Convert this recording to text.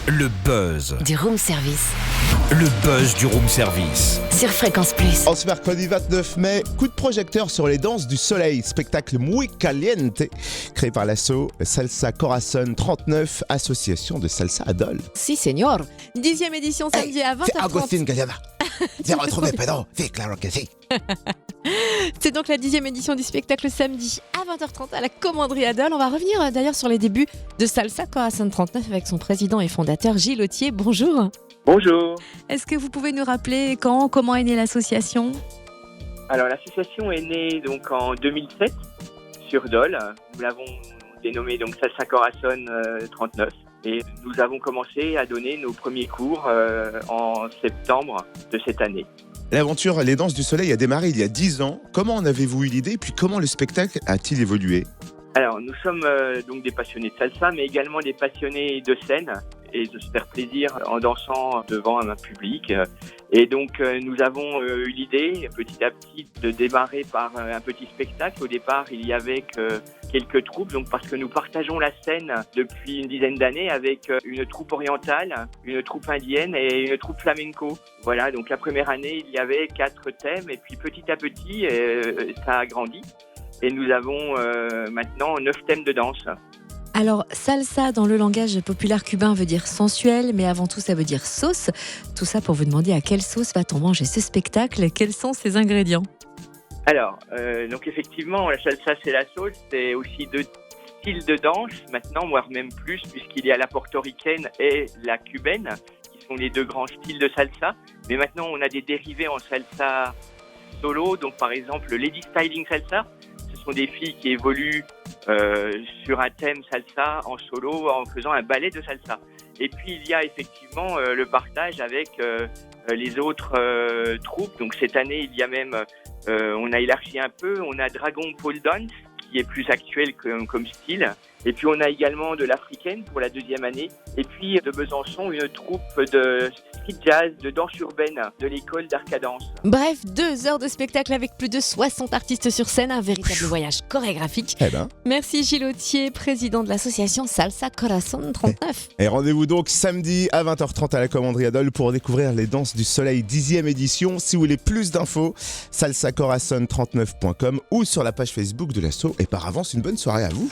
Le buzz. Du room service. Le buzz du room service. Sur Fréquence Plus. En ce mercredi 29 mai, coup de projecteur sur les danses du soleil, spectacle muy caliente, créé par l'asso Salsa Corazon 39, association de salsa adol. Si, señor. 10e édition samedi à 20h30. C'est Agustin Gallana. J'ai retrouvé Pedro. C'est claro que si. C'est donc la 10e édition du spectacle samedi à 20h30 à la Commanderie Adol. On va revenir d'ailleurs sur les débuts de Salsa Corazon 39 avec son président et fondateur Gilles Autier. Bonjour. Bonjour. Est-ce que vous pouvez nous rappeler comment est née l'association ? Alors l'association est née donc en 2007 sur Dole. Nous l'avons dénommée donc Salsa Corazon 39 et nous avons commencé à donner nos premiers cours en septembre de cette année. L'aventure Les Danses du Soleil a démarré il y a 10 ans. Comment en avez-vous eu l'idée, puis comment le spectacle a-t-il évolué ? Alors nous sommes donc des passionnés de salsa, mais également des passionnés de scène et de se faire plaisir en dansant devant un public. Et donc nous avons eu l'idée petit à petit de démarrer par un petit spectacle. Au départ, il y avait quelques troupes, donc parce que nous partageons la scène depuis une dizaine d'années avec une troupe orientale, une troupe indienne et une troupe flamenco. Voilà, donc la première année, il y avait 4 thèmes et puis petit à petit, ça a grandi. Et nous avons maintenant 9 thèmes de danse. Alors, salsa dans le langage populaire cubain veut dire sensuel, mais avant tout ça veut dire sauce. Tout ça pour vous demander à quelle sauce va-t-on manger ce spectacle ? Quels sont ses ingrédients ? Alors, donc effectivement, la salsa c'est la sauce, c'est aussi 2 styles de danse maintenant, voire même plus, puisqu'il y a la portoricaine et la cubaine, qui sont les 2 grands styles de salsa. Mais maintenant, on a des dérivés en salsa solo, donc par exemple le Lady Styling Salsa. Ce sont des filles qui évoluent sur un thème salsa en solo en faisant un ballet de salsa. Et puis il y a effectivement le partage avec les autres troupes. Donc cette année, il y a même, on a élargi un peu, on a Dragon Pole Dance qui est plus actuel comme style. Et puis on a également de l'africaine pour la 2e année. Et puis de Besançon, une troupe de street jazz, de danse urbaine de l'école d'Arcadance. Bref, 2 heures de spectacle avec plus de 60 artistes sur scène, un véritable voyage chorégraphique. Merci Gilles Autier, président de l'association Salsa Corazon 39. Et rendez-vous donc samedi à 20h30 à la Commanderie Adol pour découvrir les Danses du Soleil 10e édition. Si vous voulez plus d'infos, salsacorazon39.com ou sur la page Facebook de l'asso. Et par avance, une bonne soirée à vous.